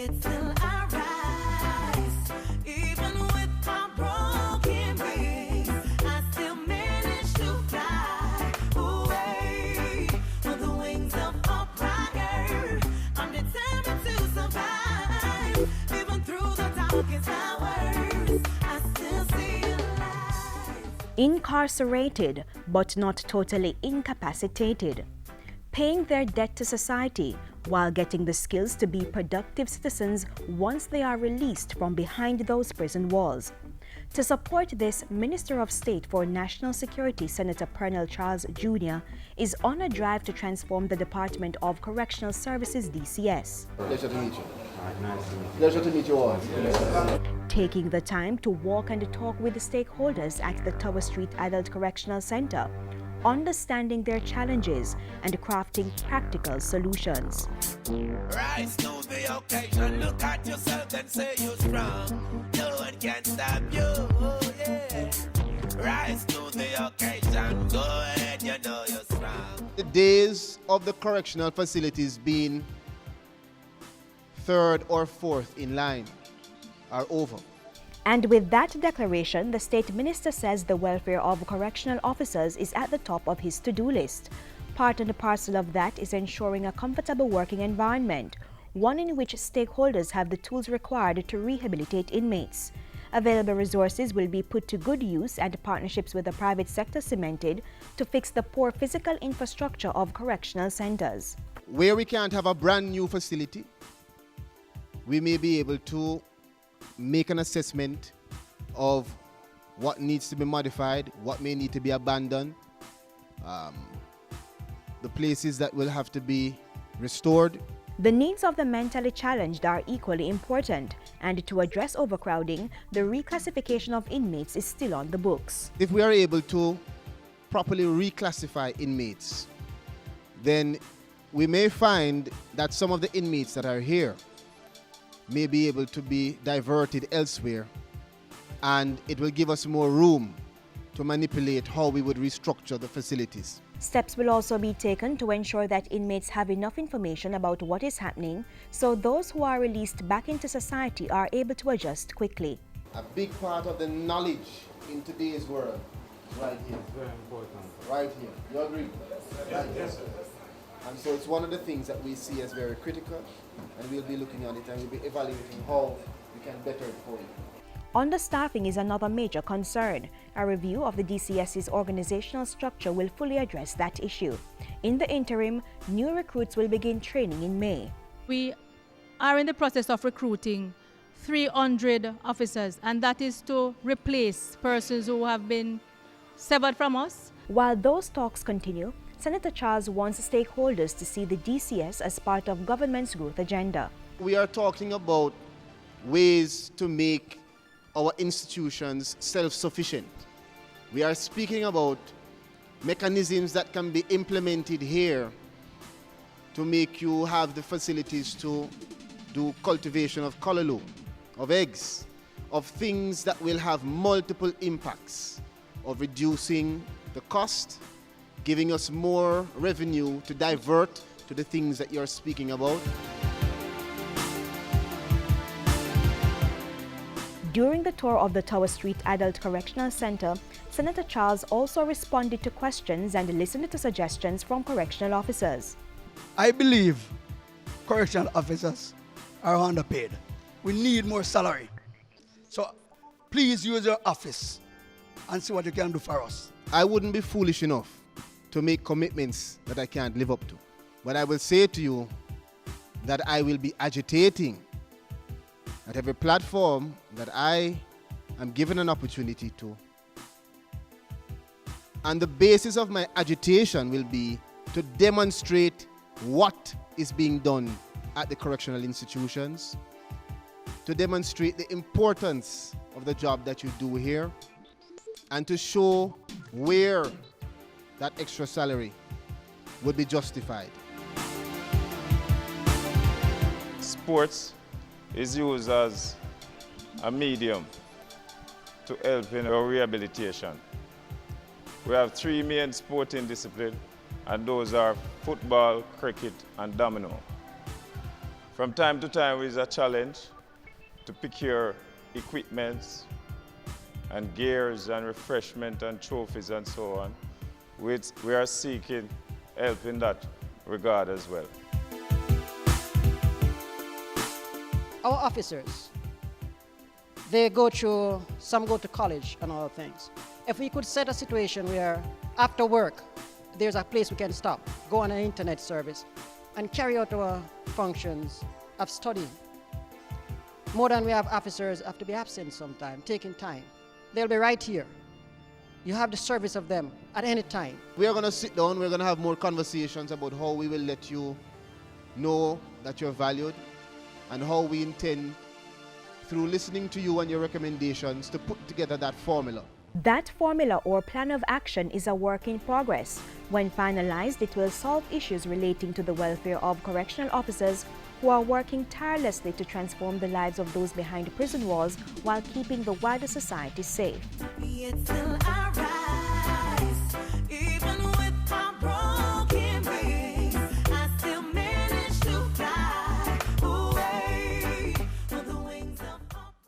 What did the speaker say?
yet still I rise. Even with my broken wings, I still manage to fly away on the wings of a prayer. I'm determined to survive. Even through the darkest hours, I still see a light. Incarcerated, but not totally incapacitated. Paying their debt to society while getting the skills to be productive citizens once they are released from behind those prison walls. To support this, Minister of State for National Security Senator Pernell Charles Jr. is on a drive to transform the Department of Correctional Services DCS. Pleasure to meet you. Pleasure to meet you all. Taking the time to walk and talk with the stakeholders at the Tower Street Adult Correctional Center, understanding their challenges and crafting practical solutions. Rise to the occasion, look at yourself and say you're strong. No one can stop you, yeah. Rise to the occasion, go ahead, you know you're strong. The days of the correctional facilities being third or fourth in line are over. And with that declaration, the State Minister says the welfare of correctional officers is at the top of his to-do list. Part and parcel of that is ensuring a comfortable working environment, one in which stakeholders have the tools required to rehabilitate inmates. Available resources will be put to good use and partnerships with the private sector cemented to fix the poor physical infrastructure of correctional centers. Where we can't have a brand new facility, we may be able to make an assessment of what needs to be modified, what may need to be abandoned, the places that will have to be restored. The needs of the mentally challenged are equally important, and to address overcrowding, the reclassification of inmates is still on the books. If we are able to properly reclassify inmates, then we may find that some of the inmates that are here may be able to be diverted elsewhere, and it will give us more room to manipulate how we would restructure the facilities. Steps will also be taken to ensure that inmates have enough information about what is happening, so those who are released back into society are able to adjust quickly. A big part of the knowledge in today's world is right here. Very important. Right here. You agree? Right here. And so it's one of the things that we see as very critical, and we'll be looking at it and we'll be evaluating how we can better it for you. Understaffing is another major concern. A review of the DCS's organizational structure will fully address that issue. In the interim, new recruits will begin training in May. We are in the process of recruiting 300 officers, and that is to replace persons who have been severed from us. While those talks continue, Senator Charles wants stakeholders to see the DCS as part of government's growth agenda. We are talking about ways to make our institutions self-sufficient. We are speaking about mechanisms that can be implemented here to make you have the facilities to do cultivation of colorloo, of eggs, of things that will have multiple impacts of reducing the cost, giving us more revenue to divert to the things that you're speaking about. During the tour of the Tower Street Adult Correctional Center, Senator Charles also responded to questions and listened to suggestions from correctional officers. I believe correctional officers are underpaid. We need more salary. So please use your office and see what you can do for us. I wouldn't be foolish enough to make commitments that I can't live up to. But I will say to you that I will be agitating at every platform that I am given an opportunity to. And the basis of my agitation will be to demonstrate what is being done at the correctional institutions, to demonstrate the importance of the job that you do here, and to show where that extra salary would be justified. Sports is used as a medium to help in our rehabilitation. We have 3 main sporting disciplines, and those are football, cricket, and domino. From time to time, it's a challenge to procure equipments and gears and refreshment and trophies and so on. We are seeking help in that regard as well. Our officers, some go to college and all things. If we could set a situation where after work, there's a place we can stop, go on an internet service, and carry out our functions of studying. More than we have officers have to be absent sometime, taking time. They'll be right here. You have the service of them at any time. We are going to sit down, we're going to have more conversations about how we will let you know that you're valued and how we intend, through listening to you and your recommendations, to put together that formula. That formula or plan of action is a work in progress. When finalized, it will solve issues relating to the welfare of correctional officers who are working tirelessly to transform the lives of those behind prison walls while keeping the wider society safe. It's still alright.